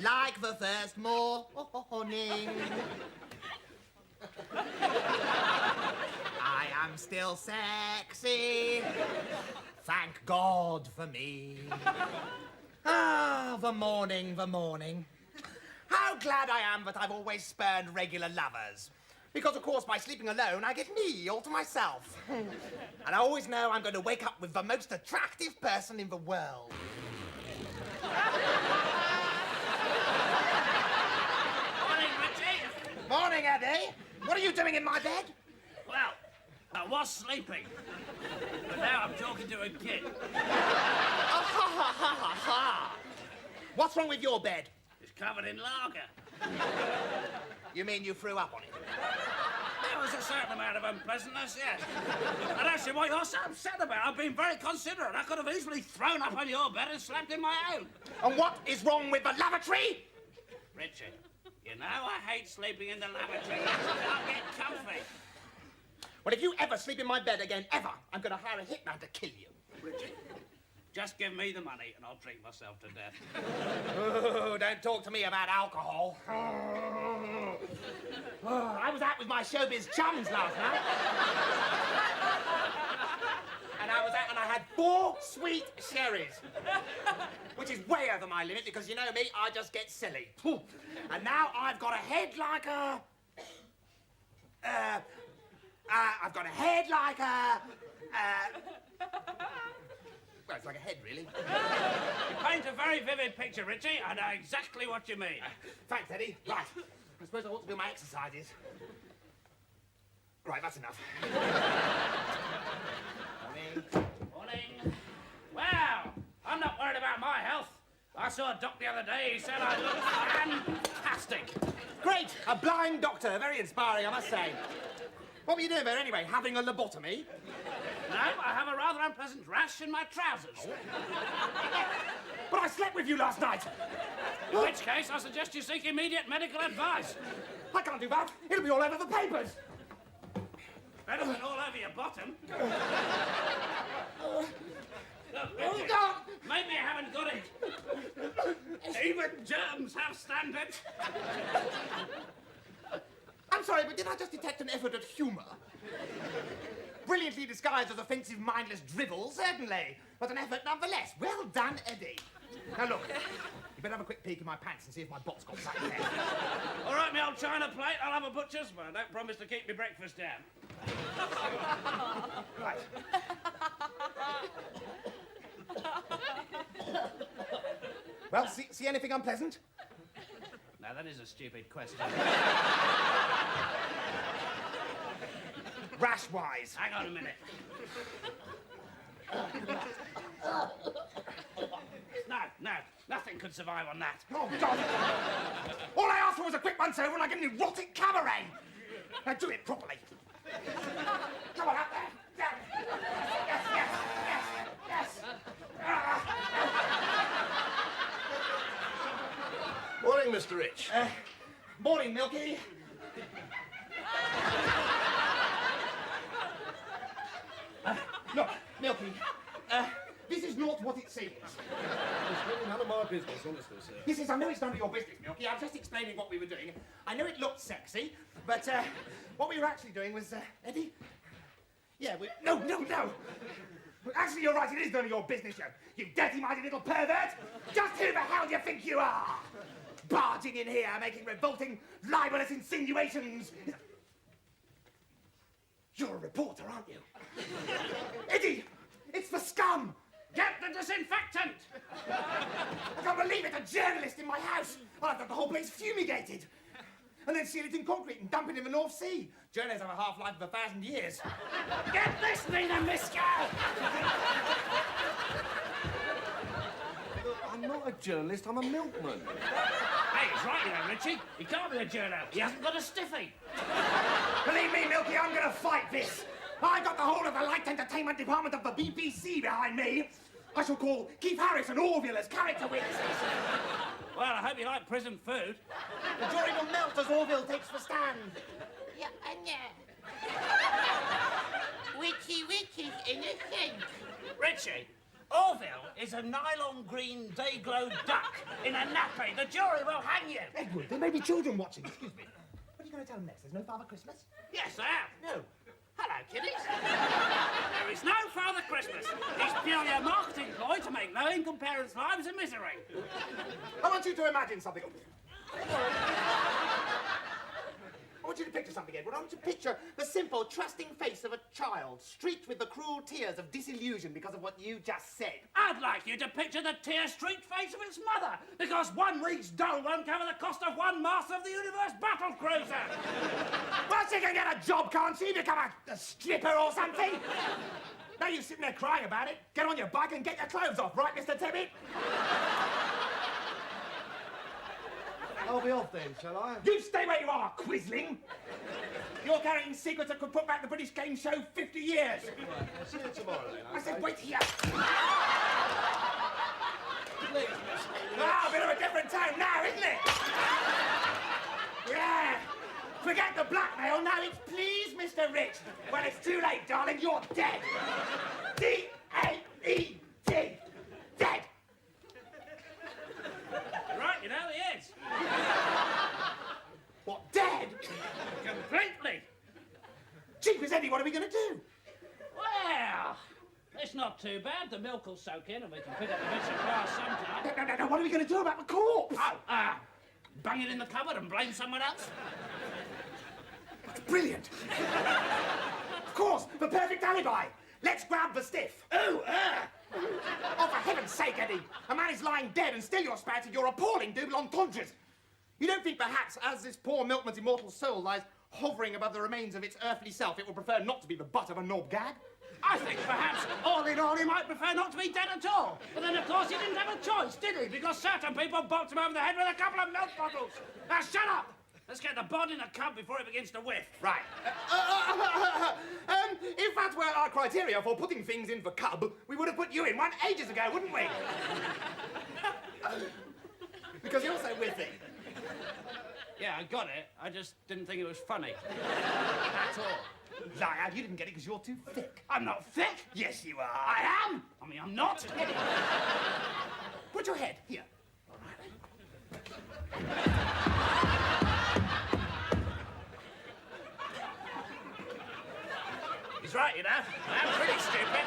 like the first morning. I am still sexy. Thank God for me. Ah, the morning, the morning. How glad I am that I've always spurned regular lovers. Because, of course, by sleeping alone, I get me all to myself. And I always know I'm going to wake up with the most attractive person in the world. Morning, Richie. Morning, Eddie. What are you doing in my bed? Well, I was sleeping. But now I'm talking to a kid. What's wrong with your bed? It's covered in lager. You mean you threw up on it? There was a certain amount of unpleasantness, yes. And actually, what you're so upset about, I've been very considerate. I could have easily thrown up on your bed and slept in my own. And what is wrong with the lavatory? Richard, you know I hate sleeping in the lavatory. I can't get comfy. Well, if you ever sleep in my bed again, ever, I'm going to hire a hitman to kill you. Richard, just give me the money and I'll drink myself to death. Oh, don't talk to me about alcohol. Oh, I was out with my showbiz chums last night. And I was out and I had 4 sweet sherries. Which is way over my limit because, you know me, I just get silly. And now I've got a head like a... I've got a head like a... Well, it's like a head, really. You paint a very vivid picture, Richie. I know exactly what you mean. Thanks, Eddie. Right. I suppose I ought to do my exercises. Right, that's enough. Morning. Morning. Well, I'm not worried about my health. I saw a doc the other day. He said I looked fantastic. Great. A blind doctor. Very inspiring, I must say. What were you doing there, anyway? Having a lobotomy? No, I have a rather unpleasant rash in my trousers. But I slept with you last night. In which case, I suggest you seek immediate medical advice. I can't do that. It'll be all over the papers. Better than all over your bottom. Look, Richard, maybe I haven't got it. Even germs have standards. I'm sorry, but did I just detect an effort at humour? Brilliantly disguised as offensive, mindless drivel, certainly. But an effort nonetheless. Well done, Eddie. Now, look, you better have a quick peek in my pants and see if my bot's got something there. All right, me old china plate, I'll have a butcher's, but I don't promise to keep me breakfast down. Right. Well, see anything unpleasant? Now, that is a stupid question. Rash-wise. Hang on a minute. No, nothing could survive on that. Oh, God. All I asked for was a quick once-over and I get an erotic cabaret. Now, do it properly. Come on, up there. Down. Yes. Morning, Mr. Rich. Morning, Milky. Look, Milky, this is not what it seems. It's really none of my business, honestly, sir. This is, I know it's none of your business, Milky. I'm just explaining what we were doing. I know it looked sexy, but what we were actually doing was, Eddie? Yeah, No! Actually, you're right, it is none of your business, you dirty-minded little pervert! Just who the hell do you think you are? Barging in here, making revolting, libelous insinuations. You're a reporter, aren't you? Eddie, it's the scum! Get the disinfectant! I can't believe it, a journalist in my house! I'll have got the whole place fumigated. And then seal it in concrete and dump it in the North Sea. Journalists have a half-life of 1,000 years. Get this thing, Miska! Look, I'm not a journalist, I'm a milkman. Hey, he's right, you know, Richie. He can't be a journo. He hasn't got a stiffy. Believe me, Milky, I'm gonna fight this. I got the whole of the light entertainment department of the BBC behind me. I shall call Keith Harris and Orville as character witnesses. Well, I hope you like prison food. The jury will melt as Orville takes the stand. Yeah, and Richie is innocent. Richie, Orville is a nylon green day-glow duck in a nappy. The jury will hang you. Edward, there may be children watching. Excuse me. What are you going to tell them next? There's no Father Christmas? Yes, I am. No. Hello, kiddies. There is no Father Christmas. It's purely a marketing ploy to make low-income parents' lives a misery. I want you to imagine something. I want you to picture something, Edward. I want you to picture the simple, trusting face of a child, streaked with the cruel tears of disillusion because of what you just said. I'd like you to picture the tear-streaked face of its mother, because 1 week's dole won't cover the cost of one Master of the Universe battle cruiser. Well, she can get a job, can't she? Become a stripper or something? Now you're sitting there crying about it. Get on your bike and get your clothes off, right, Mr. Tibbet? I'll be off then, shall I? You stay where you are, quisling. You're carrying secrets that could put back the British game show 50 years. Right, I'll see you tomorrow then. I said, okay? wait here. Please, Mr. Ah, a bit of a different tone now, isn't it? Yeah. Forget the blackmail, now it's please, Mr. Rich. Well, it's too late, darling, you're dead. D-A-E-D. Dead. Right, you know, he is. What, dead? Completely. Jeepers, Eddie, what are we going to do? Well, it's not too bad. The milk will soak in and we can pick up the bits of glass sometime. No, what are we going to do about the corpse? Oh, bang it in the cupboard and blame someone else? That's brilliant. Of course, the perfect alibi. Let's grab the stiff. Oh, Oh, for heaven's sake, Eddie. A man is lying dead and still you're spouting your appalling double entendres. You don't think perhaps, as this poor milkman's immortal soul lies hovering above the remains of its earthly self, it would prefer not to be the butt of a knob gag? I think perhaps, all in all, he might prefer not to be dead at all. But then, of course, he didn't have a choice, did he? Because certain people bopped him over the head with a couple of milk bottles. Now, shut up! Let's get the bod in a cup before it begins to whiff. Right. If that were our criteria for putting things in the cub, we would have put you in one ages ago, wouldn't we? Because you're so witty. Yeah, I got it. I just didn't think it was funny. At all. Liar, you didn't get it because you're too thick. I'm not thick. Yes, you are. I am. I mean, I'm not. Put your head here. He's right, you know. I'm pretty stupid.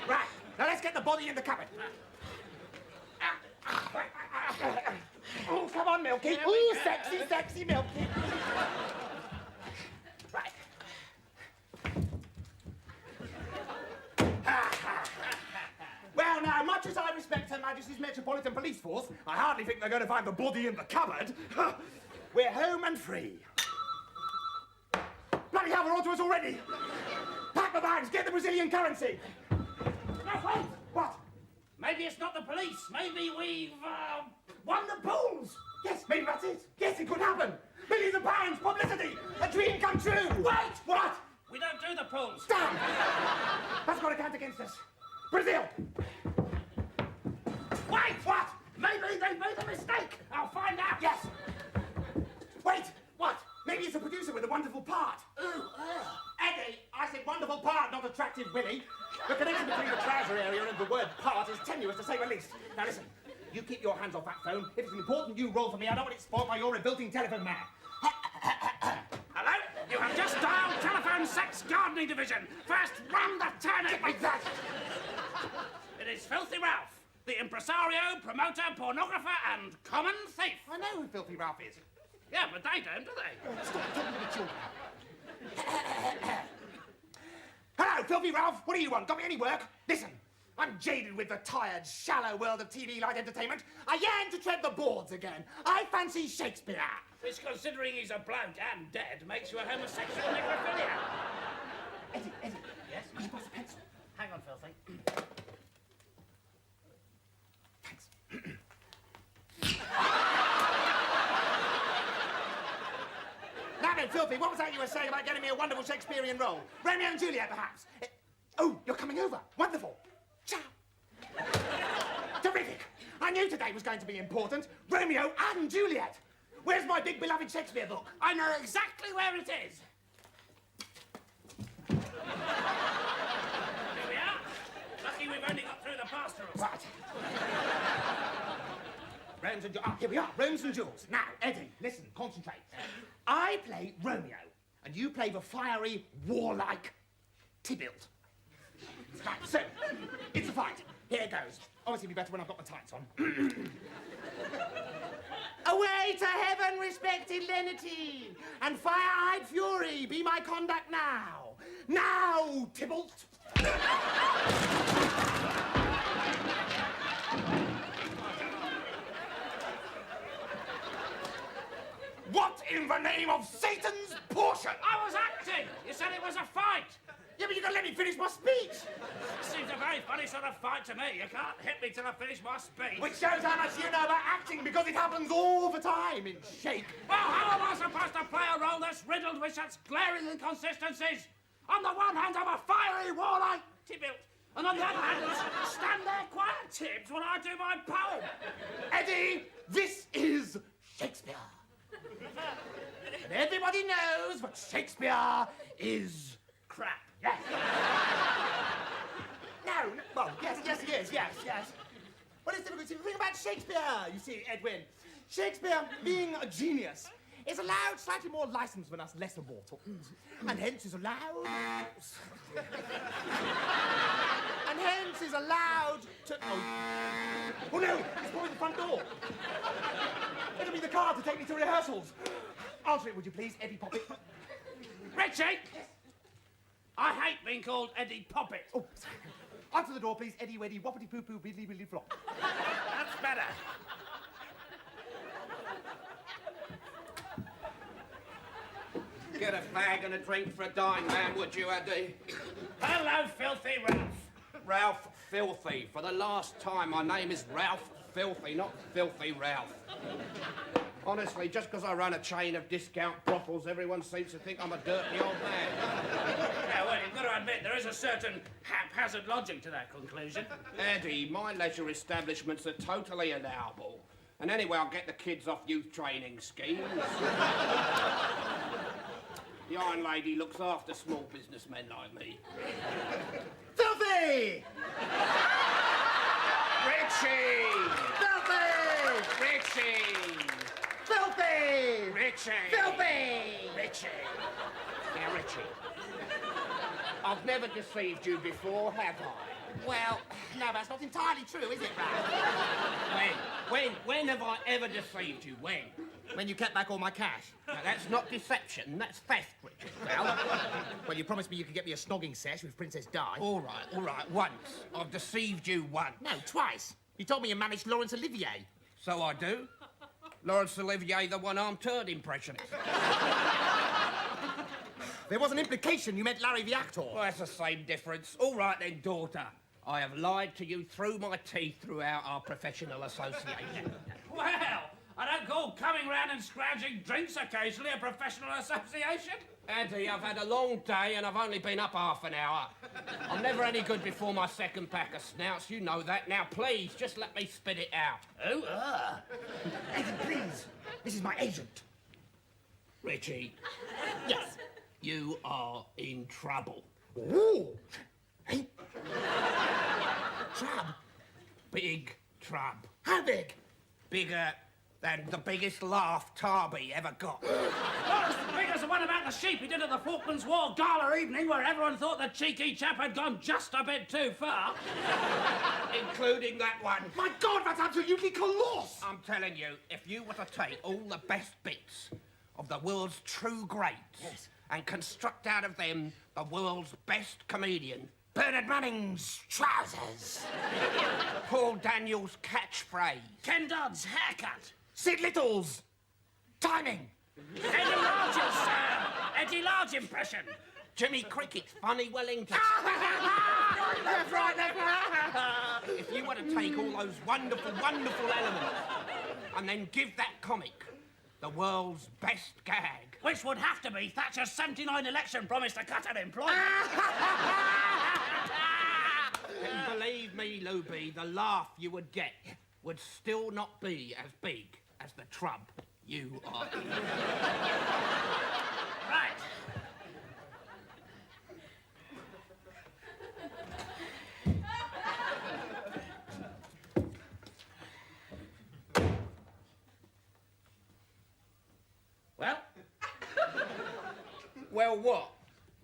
Right. Now let's get the body in the cupboard. Oh, come on, Milky. Ooh, sexy, sexy Milky. Right. Well, now, much as I respect Her Majesty's Metropolitan Police Force, I hardly think they're going to find the body in the cupboard. We're home and free. Bloody hell, they're onto us already. Pack the bags, get the Brazilian currency. No, wait. What? Maybe it's not the police. Maybe we've, won the pools. Yes, maybe that's it. Yes, it could happen. Millions of pounds, publicity, a dream come true. Wait! What? We don't do the pools. Damn! That's got to count against us. Brazil! Wait! What? Maybe they made a mistake. I'll find out. Yes! Wait! What? Maybe it's a producer with a wonderful part. Ooh, Eddie, I said wonderful part, not attractive Willie. The connection between the trouser area and the word part is tenuous, to say the least. Now listen, you keep your hands off that phone. If it's an important new role for me, I don't want it spoiled by your revolting telephone man. Hello? You have just dialed Telephone Sex Gardening Division. First, run the turnip. Like that. It is Filthy Ralph, the impresario, promoter, pornographer, and common thief. I know who Filthy Ralph is. Yeah, but they don't, do they? Stop talking to the children. Hello, Filthy Ralph. What do you want? Got me any work? Listen, I'm jaded with the tired, shallow world of TV light entertainment. I yearn to tread the boards again. I fancy Shakespeare. Which, considering he's a bloke and dead, makes you a homosexual necrophilia. Eddie, Yes? could you pass the pencil? Hang on, Filthy. Thanks. Now then, Filthy, what was that you were saying about getting me a wonderful Shakespearean role? Romeo and Juliet, perhaps? Oh, you're coming over. Wonderful. Ciao. Terrific. I knew today was going to be important. Romeo and Juliet. Where's my big beloved Shakespeare book? I know exactly where it is. Here we are. Lucky we've only got pastoral. Right. Rose and Jewels. Ah, here we are. Rose and Jewels. Now, Eddie, listen, concentrate. I play Romeo, and you play the fiery, warlike Tybalt. Right, so, it's a fight. Here it goes. Obviously, it'll be better when I've got my tights on. Away to heaven, respected lenity, and fire-eyed fury, be my conduct now. Now, Tybalt. What in the name of Satan's portion? I was acting. You said it was a fight. Yeah, but you gotta let me finish my speech. Seems a very funny sort of fight to me. You can't hit me till I finish my speech. Which shows how much you know about acting, because it happens all the time in Shake. Well, how am I supposed to play a role that's riddled with such glaring inconsistencies? On the one hand, I'm a fiery, warlike Tybalt, and on the other hand, stand there quiet Tibbs when I do my poem. Eddie, this is Shakespeare. And everybody knows that Shakespeare is crap. Yes. No, well, yes, he is, yes. What is the thing about Shakespeare, you see, Edwin? Shakespeare, being a genius, is allowed slightly more license than us lesser mortals. And hence is allowed... and hence is allowed to... Oh no, he's blowing the front door. It'll be the car to take me to rehearsals. Answer it, would you please, Eddie Poppet? Richie! Yes. I hate being called Eddie Poppet. Oh, sorry. Answer the door, please, Eddie Weddy, whoppity poo poo, biddly biddly flop. That's better. Get a fag and a drink for a dime, man, would you, Eddie? Hello, filthy Ralph. Ralph Filthy. For the last time, my name is Ralph Filthy, not Filthy Ralph. Honestly, just because I run a chain of discount brothels, everyone seems to think I'm a dirty old man. Yeah, well, you've got to admit, there is a certain haphazard logic to that conclusion. Eddie, my leisure establishments are totally allowable. And anyway, I'll get the kids off youth training schemes. The Iron Lady looks after small businessmen like me. Filthy! Richie! Filthy! Richie! Filthy! Richie! Filthy! Richie! Now, Richie, I've never deceived you before, have I? Well, no, that's not entirely true, is it, Ralph? When have I ever deceived you? When? When you kept back all my cash. Now, that's not deception, that's theft, Richard. Well, you promised me you could get me a snogging sesh with Princess Di. All right, once. I've deceived you once. No, twice. You told me you managed Laurence Olivier. So I do. Laurence Olivier, the one-armed turd impressionist. There was an implication you meant Larry the actor. Well, that's the same difference. All right then, daughter. I have lied to you through my teeth throughout our professional association. Well, I don't call coming round and scrounging drinks occasionally a professional association. Auntie, I've had a long day and I've only been up half an hour. I'm never any good before my second pack of snouts, you know that. Now, please, just let me spit it out. Oh, Eddie, please. This is my agent. Richie, Yes. you are in trouble. Ooh. Hey. Trab. Big trouble. How big? Bigger than the biggest laugh Tarby ever got. Not as big as the one about the sheep he did at the Falklands War gala evening, where everyone thought the cheeky chap had gone just a bit too far. Including that one. My God, that's absolutely colossal. I'm telling you, if you were to take all the best bits of the world's true greats Yes. and construct out of them the world's best comedian, Bernard Manning's trousers. Paul Daniels' catchphrase, Ken Dodd's haircut. Sid Little's timing. Eddie Large's, Eddie Large impression. Jimmy Cricket's funny Wellington. That's right, that's right. If you were to take all those wonderful, wonderful elements and then give that comic the world's best gag, Which would have to be Thatcher's 79 election promise to cut unemployment. then believe me, Luby, the laugh you would get would still not be as big as the trub you are in. Right. Well, what?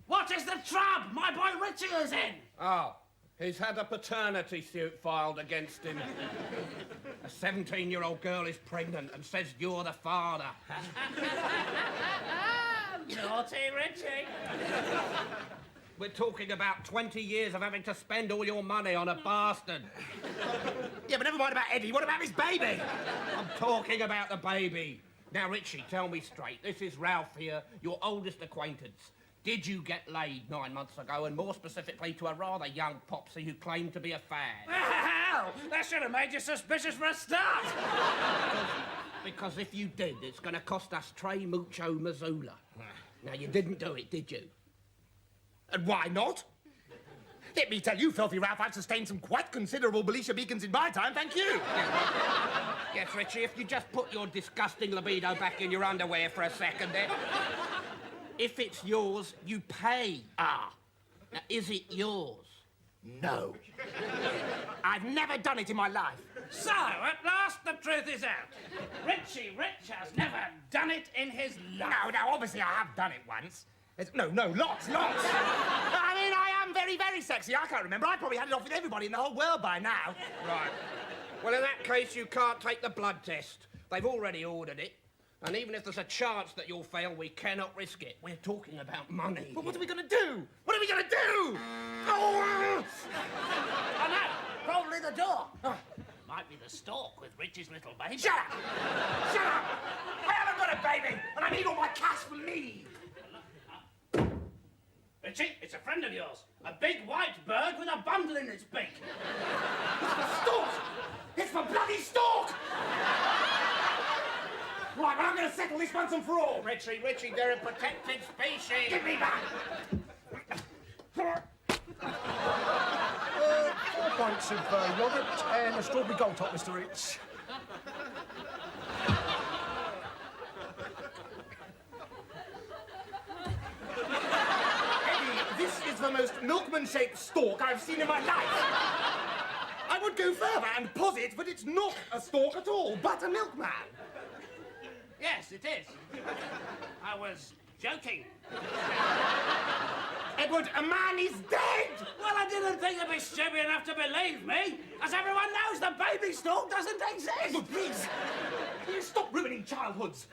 What is the trub my boy Richie is in? Oh, he's had a paternity suit filed against him. A 17-year-old girl is pregnant and says you're the father. Naughty Richie. We're talking about 20 years of having to spend all your money on a bastard. Yeah, but never mind about Eddie. What about his baby? I'm talking about the baby. Now, Richie, tell me straight. This is Ralph here, your oldest acquaintance. Did you get laid 9 months ago, and more specifically to a rather young popsy who claimed to be a fad? Well, that should have made you suspicious for a start. Because if you did, it's going to cost us Trey Mucho Missoula. Now, you didn't do it, did you? And why not? Let me tell you, Filthy Ralph, I've sustained some quite considerable Belisha beacons in my time, thank you. Yes, Richie, if you just put your disgusting libido back in your underwear for a second there. If it's yours, you pay. Ah. Now, is it yours? No. I've never done it in my life. So, at last the truth is out. Richie Rich has never done it in his life. No, obviously I have done it once. No, lots. I mean, I am very, very sexy. I can't remember. I probably had it off with everybody in the whole world by now. Right. Well, in that case, you can't take the blood test. They've already ordered it. And even if there's a chance that you'll fail, we cannot risk it. We're talking about money. But what are we going to do? What are we going to do? Oh, Oh, no, probably the door. Might be the stalk with Richie's little baby. Shut up! Shut up! I haven't got a baby, and I need all my cash for me. Richie, it's a friend of yours. A big white bird with a bundle in its beak. It's for Stork! It's for bloody Stork! Right, well, I'm going to settle this once and for all. Richie, they're a protected species. Give me back! 4 pints of yoghurt and a strawberry gold top, Mr. Rich. Eddie, this is the most milkman-shaped stalk I've seen in my life. I would go further and posit that it's not a stalk at all, but a milkman. Yes, it is. I was joking. Edward, a man is dead! Well, I didn't think you'd be stupid enough to believe me. As everyone knows, the baby stalk doesn't exist. Edward, please! Will you stop ruining childhoods?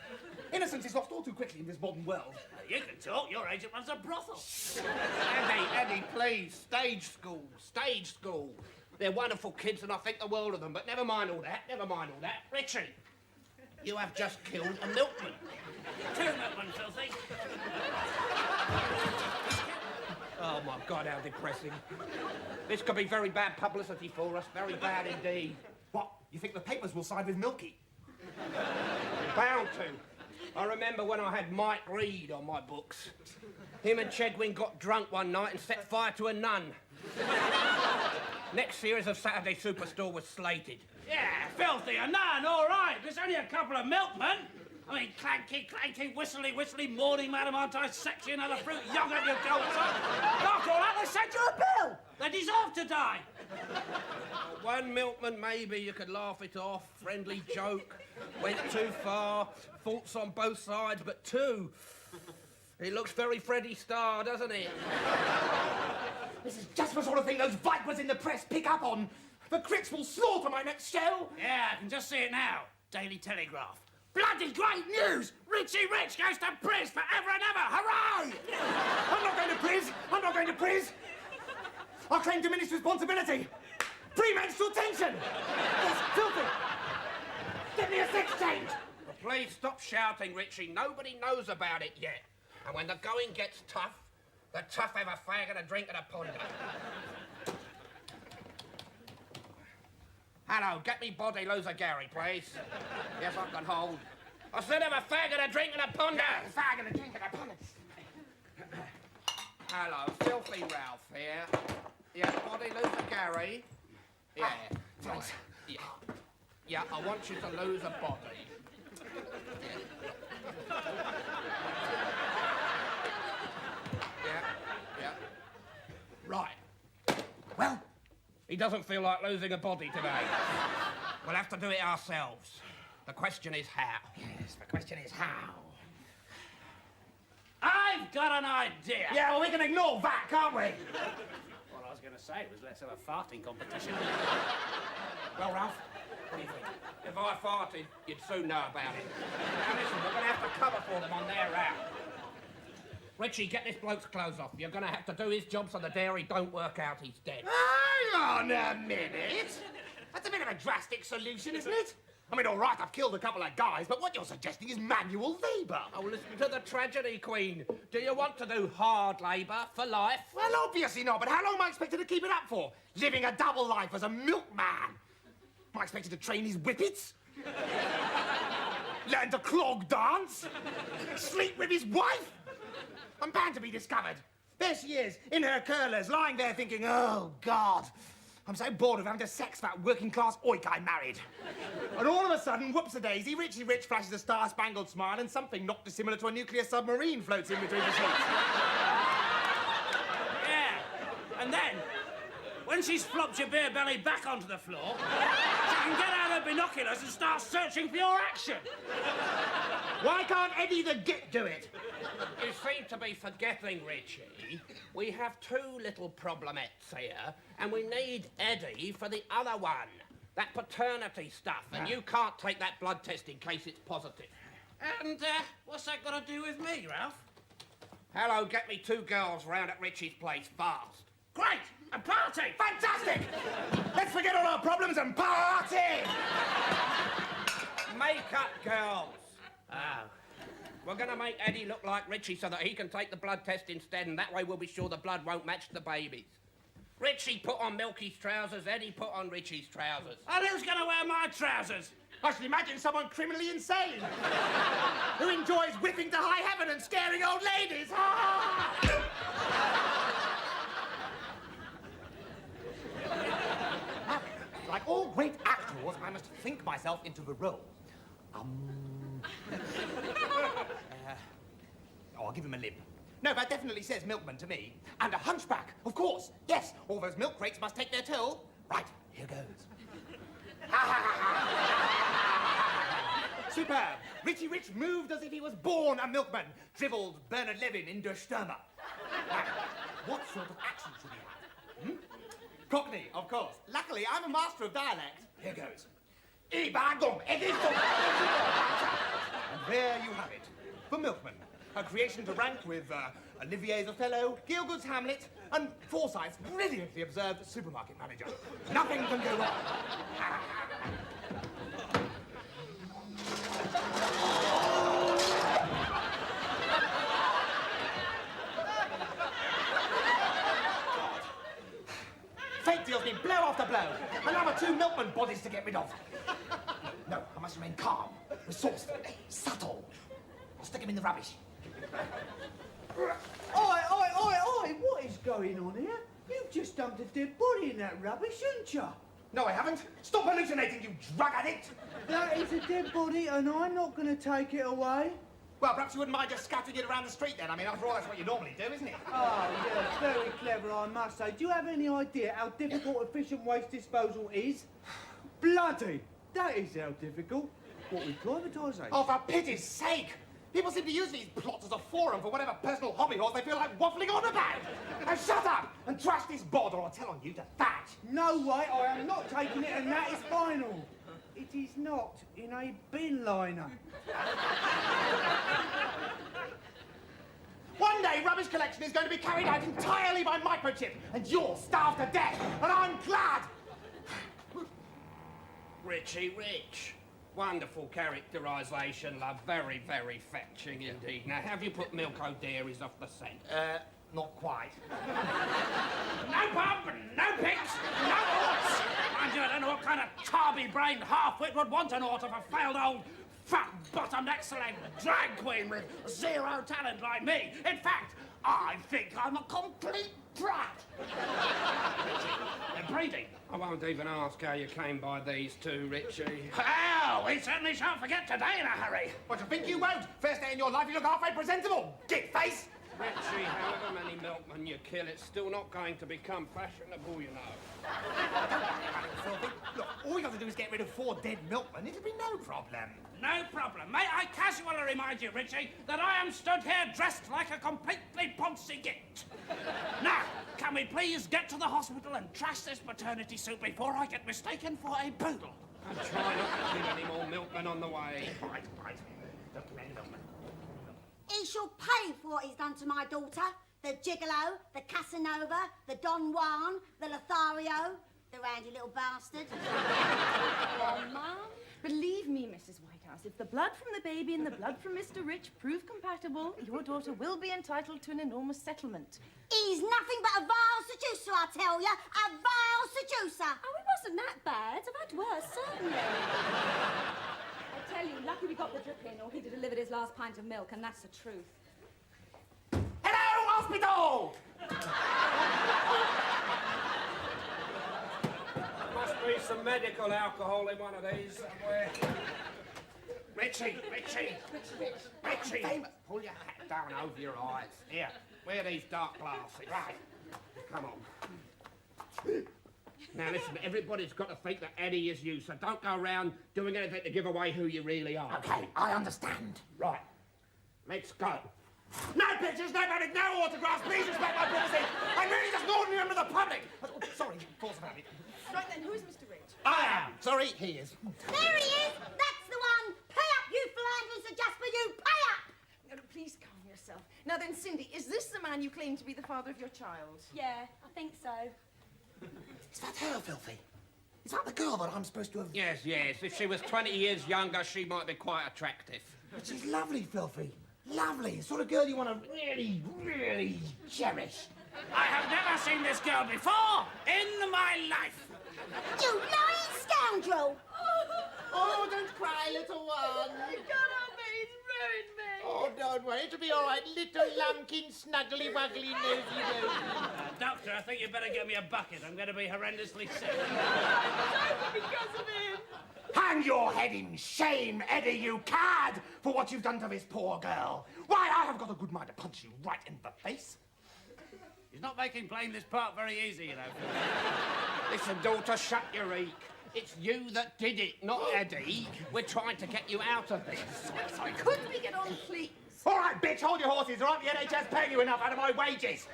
Innocence is lost all too quickly in this modern world. You can talk. Your agent runs a brothel. Eddie, please. Stage school. They're wonderful kids and I think the world of them, but never mind all that. Richie, you have just killed a milkman. 2 milkmen, filthy. Oh, my God, how depressing. This could be very bad publicity for us. Very bad indeed. What? You think the papers will side with Milky? Bound to. I remember when I had Mike Reed on my books. Him and Chedwin got drunk one night and set fire to a nun. Next series of Saturday Superstore was slated. Yeah, filthy, a nun, all right. There's only a couple of milkmen. I mean, clanky, whistly, morning, madam, aren't I sexy, another fruit, yogurt, you gold son. After all that, they sent you a bill. They deserve to die. One milkman, maybe you could laugh it off. Friendly joke. Went too far. Faults on both sides, but 2. It looks very Freddie Starr, doesn't it? This is just the sort of thing those vipers in the press pick up on. The critics will slaughter my next show. Yeah, I can just see it now. Daily Telegraph. Bloody great news! Richie Rich goes to Priz forever and ever! Hooray! I'm not going to Priz. I claim diminished responsibility. Premenstrual tension. Yes, filthy. Get me a sex change. Please stop shouting, Richie. Nobody knows about it yet. And when the going gets tough, the tough have a fag and a drink and a ponder. Hello, get me body loads of Gary, please. Yes, I can hold. I said have a fag and a drink and a ponder. Yeah, fag and a drink and a ponder. Hello, filthy Ralph here. Yeah, body loads of Gary. Yeah, thanks. Yeah. Yeah, I want you to lose a body. Yeah. Right. Well, He doesn't feel like losing a body today. We'll have to do it ourselves. The question is how. yes, the question is how. I I've got an idea. Yeah, well, we can ignore that, can't we? What I was going to say was let's have a farting competition. Well, Ralph, what do you think? If I farted, you'd soon know about it. Now listen, we're going to have to cover for them on their route. Richie, get this bloke's clothes off. You're going to have to do his job so the dairy don't work out he's dead. Hang on a minute. That's a bit of a drastic solution, isn't it? I mean, all right, I've killed a couple of guys, but what you're suggesting is manual labour. Oh, listen to the tragedy, Queen. Do you want to do hard labour for life? Well, obviously not, but how long am I expected to keep it up for? Living a double life as a milkman. Am I expected to train his whippets? Learn to clog dance? Sleep with his wife? I'm bound to be discovered. There she is, in her curlers, lying there thinking, oh, God, I'm so bored of having to sex that working-class oik I married. And all of a sudden, whoops-a-daisy, Richie Rich flashes a star-spangled smile and something not dissimilar to a nuclear submarine floats in between the sheets. Yeah. And then, when she's flopped your beer belly back onto the floor, she can get out her binoculars and start searching for your action. Why can't Eddie the Git do it? You seem to be forgetting, Richie. We have two little problemettes here, and we need Eddie for the other one. That paternity stuff, and you can't take that blood test in case it's positive. And, what's that got to do with me, Ralph? Hello, get me 2 girls round at Richie's place fast. Great! A party! Fantastic! Let's forget all our problems and party! Make-up girls. Oh. We're going to make Eddie look like Richie so that he can take the blood test instead, and that way we'll be sure the blood won't match the baby's. Richie put on Milky's trousers, Eddie put on Richie's trousers. And who's going to wear my trousers? I should imagine someone criminally insane who enjoys whipping to high heaven and scaring old ladies. Like all great actors, I must think myself into the role. I'll give him a limp. No, that definitely says milkman to me. And a hunchback, of course. Yes, all those milk crates must take their toll. Right, here goes. Superb. Richie Rich moved as if he was born a milkman. Dribbled Bernard Levin in Der Stürmer. Now, what sort of accent should he have? Cockney, of course. Luckily, I'm a master of dialect. Here goes. And there you have it. The Milkman. A creation to rank with Olivier's Othello, Gielgud's Hamlet, and Forsyth's brilliantly observed supermarket manager. Nothing can go wrong. Fate deals me blow after blow. Another 2 milkman bodies to get rid of. No, I must remain calm, resourceful, subtle. I'll stick him in the rubbish. Oi, what is going on here? You've just dumped a dead body in that rubbish, haven't you? No, I haven't. Stop hallucinating, you drug addict. That is a dead body and I'm not going to take it away. Well, perhaps you wouldn't mind just scattering it around the street then. I mean, after all, that's what you normally do, isn't it? Oh, yeah, very clever, I must say. Do you have any idea how difficult efficient waste disposal is? Bloody! That is how difficult. What with privatisation? Oh, for pity's sake! People seem to use these plots as a forum for whatever personal hobby horse they feel like waffling on about. Now shut up and trash this board or I'll tell on you to thatch. No way, I am not taking it and that is final. It is not in a bin liner. One day, rubbish collection is going to be carried out entirely by microchip, and you're starved to death, and I'm glad. Richie Rich. Wonderful characterisation, love. Very, very fetching indeed. Now, have you put Milko Dairies off the scent? Not quite. No pub, no pigs, no horse. Mind you, I don't know what kind of tarby-brained half-wit would want an author for failed old fat-bottomed excellent drag queen with 0 talent like me. In fact, I think I'm a complete brat. They're breeding. I won't even ask how you came by these 2, Richie. Well, we certainly shan't forget today in a hurry. What, you think you won't? First day in your life, you look halfway presentable, git face. Richie, however many milkmen you kill, it's still not going to become fashionable, you know. Filthy. Look, all you got to do is get rid of 4 dead milkmen. It'll be no problem. No problem. May I casually remind you, Richie, that I am stood here dressed like a completely poncy git. Now, can we please get to the hospital and trash this paternity suit before I get mistaken for a poodle? And try not to kill any more milkmen on the way. Right. Don't kill any milkmen. He shall pay for what he's done to my daughter. The gigolo, the Casanova, the Don Juan, the Lothario, the randy little bastard. Oh, Mum. Believe me, Mrs. Whitehouse, if the blood from the baby and the blood from Mr. Rich prove compatible, your daughter will be entitled to an enormous settlement. He's nothing but a vile seducer, I tell ya. A vile seducer. Oh, it wasn't that bad. I've had worse, certainly. I tell you, lucky we got the drip in, or he'd have delivered his last pint of milk, and that's the truth. Hello, hospital! Must be some medical alcohol in one of these somewhere. Richie! Pull your hat down over your eyes. Here, wear these dark glasses. Right. Come on. Now listen, everybody's got to think that Eddie is you, so don't go around doing anything to give away who you really are. Okay, I understand. Right. Let's go. No pictures, no panic, no autographs. Please respect my privacy. I'm really just an ordinary member of the public. Oh, sorry, false habit. Right then, who is Mr. Rich? I am. Sorry, he is. There he is. That's the one. Pay up, you philanderers, Sir Jasper, you. Pay up. No, please calm yourself. Now then, Cindy, is this the man you claim to be the father of your child? Yeah, I think so. Is that her, Filthy? Is that the girl that I'm supposed to have... Yes. If she was 20 years younger, she might be quite attractive. But she's lovely, Filthy. Lovely. The sort of girl you want to really, really cherish. I have never seen this girl before in my life. You lying scoundrel. Oh, don't cry, little one. He's ruined me. Oh, don't worry. It'll be all right. Little lumpkin, snuggly, wuggly, nosy nose. Doctor, I think you better get me a bucket. I'm going to be horrendously sick. Because of him. Hang your head in shame, Eddie, you cad, for what you've done to this poor girl. Why, I have got a good mind to punch you right in the face. He's not making playing this part very easy, you know. Listen, daughter, shut your eek. It's you that did it, not Eddie. We're trying to get you out of this. Sorry, couldn't we get on, please? All right, bitch, hold your horses, all right? The NHS paying you enough out of my wages.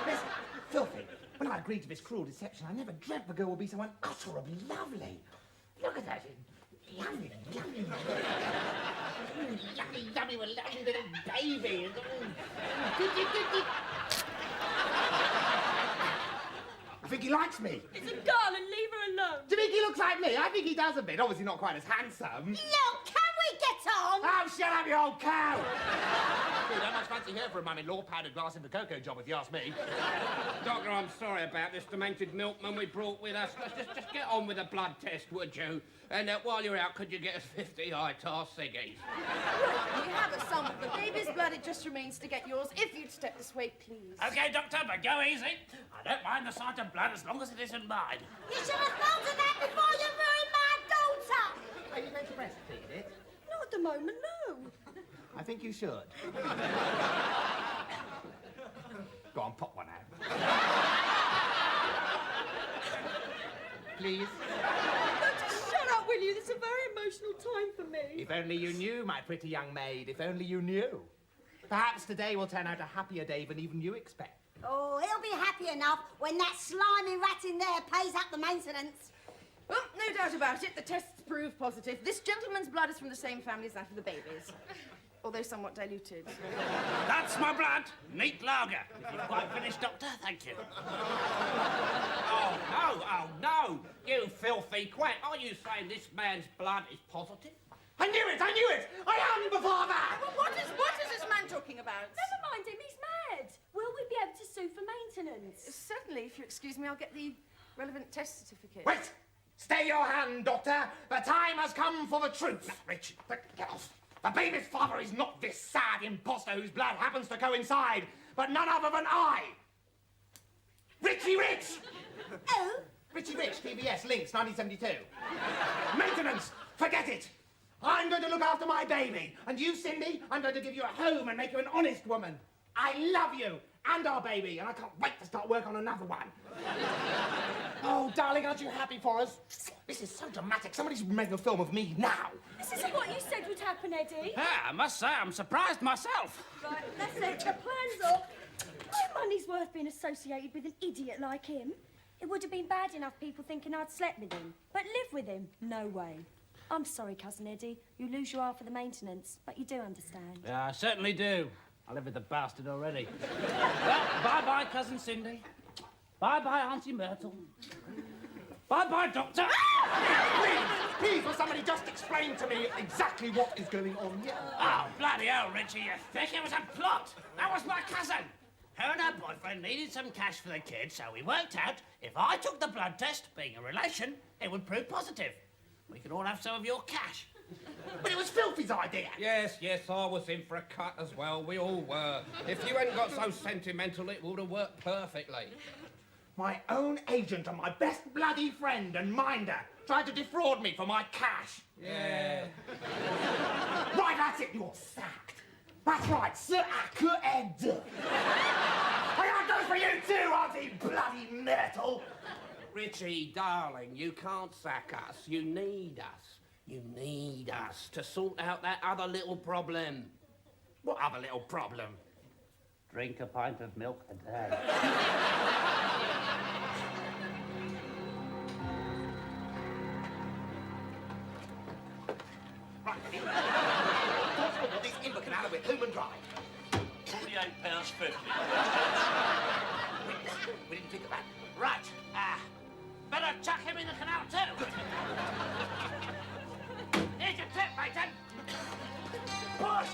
Listen, Filthy, when I agreed to this cruel deception, I never dreamt the girl would be so unutterably lovely. Look at that. Lovely. Lovely little baby. I think he likes me. It's a darling, leave her alone. Do you think he looks like me? I think he does a bit. Obviously not quite as handsome. Look, can we get on? Oh, shut up, you old cow! Dude, I much fancy her for a mummy-in-law, powdered glass in the cocoa job, if you ask me. Doctor, I'm sorry about this demented milkman we brought with us. Just get on with a blood test, would you? And while you're out, could you get us 50 high-tar ciggies? Right, we have a sum of the baby's blood. It just remains to get yours. If you'd step this way, please. OK, Doctor, but go easy. I don't mind the sight of blood as long as it isn't mine. You should have thought of that before you ruined my daughter. Are you going to breastfeed it? Not at the moment, no. I think you should. Go on, pop one out. Please. Just shut up, will you? This is a very emotional time for me. If only you knew, my pretty young maid. If only you knew. Perhaps today will turn out a happier day than even you expect. Oh, he'll be happy enough when that slimy rat in there pays up the maintenance. Well, no doubt about it. The tests prove positive. This gentleman's blood is from the same family as that of the baby's, although somewhat diluted. That's my blood. Neat lager. If you've quite finished, Doctor, thank you. Oh, no. You filthy quack. Are you saying this man's blood is positive? I knew it! I am the father! What is this man talking about? Never mind him, he's mad. Will we be able to sue for maintenance? Certainly, if you excuse me, I'll get the relevant test certificate. Wait! Stay your hand, Doctor. The time has come for the truth. Now, Rich, get off. The baby's father is not this sad imposter whose blood happens to coincide, but none other than I. Richie Rich! Oh? Richie Rich, TBS, Links, 1972. Maintenance! Forget it! I'm going to look after my baby. And you, Cindy, I'm going to give you a home and make you an honest woman. I love you and our baby, and I can't wait to start work on another one. Oh, darling, aren't you happy for us? This is so dramatic. Somebody's making a film of me now. This isn't what you said would happen, Eddie. Yeah, I must say, I'm surprised myself. Right, let's set the plans up. No money's worth being associated with an idiot like him. It would have been bad enough people thinking I'd slept with him, but live with him? No way. I'm sorry, Cousin Eddie. You lose your half of the maintenance, but you do understand. Yeah, I certainly do. I live with the bastard already. Well, bye-bye, Cousin Cindy. Bye-bye, Auntie Myrtle. Bye-bye, Doctor. Please, will somebody just explain to me exactly what is going on here? Oh, bloody hell, Richie, you think it was a plot? That was my cousin. Her and her boyfriend needed some cash for the kids, so we worked out if I took the blood test, being a relation, it would prove positive. We could all have some of your cash. But it was Filthy's idea. Yes, I was in for a cut as well. We all were. If you hadn't got so sentimental, it would have worked perfectly. My own agent and my best bloody friend and minder tried to defraud me for my cash. Yeah. Right, that's it, you're sacked. That's right, Sir Ed. And that goes for you too, Auntie Bloody Myrtle. Richie, darling, you can't sack us. You need us. You need us to sort out that other little problem. What other little problem? Drink a pint of milk a day. Right, what this Inver Canal with Human Drive? £48.50. We didn't think of that. Right, better chuck him in the canal too. Here's your tip, matey. Push!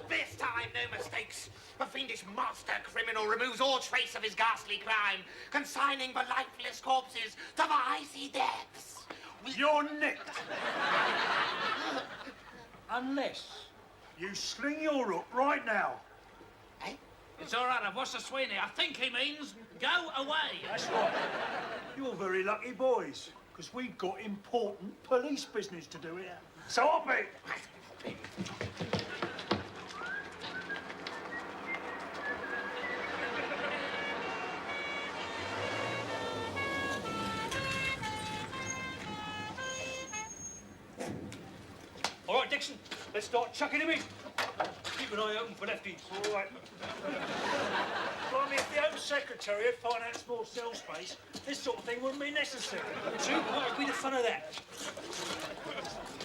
This time, no mistakes. The fiendish master criminal removes all trace of his ghastly crime, consigning the lifeless corpses to the icy depths. You're nicked. Unless you sling your hook right now. Eh? It's all right, I've washed the Sweeney. I think he means go away. That's right. You're very lucky boys, because we've got important police business to do here. So up it. All right, Dixon, let's start chucking him in. Keep an eye open for lefties. All right. Blimey, if the Home Secretary had financed more cell space, this sort of thing wouldn't be necessary. True, what would be the fun of that?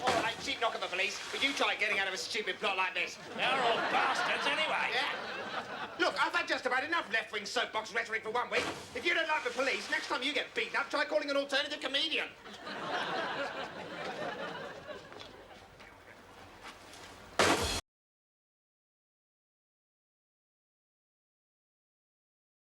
All right, cheap knock of the police, but you try getting out of a stupid plot like this. They're all bastards anyway. Yeah. Look, I've had just about enough left-wing soapbox rhetoric for 1 week. If you don't like the police, next time you get beaten up, try calling an alternative comedian.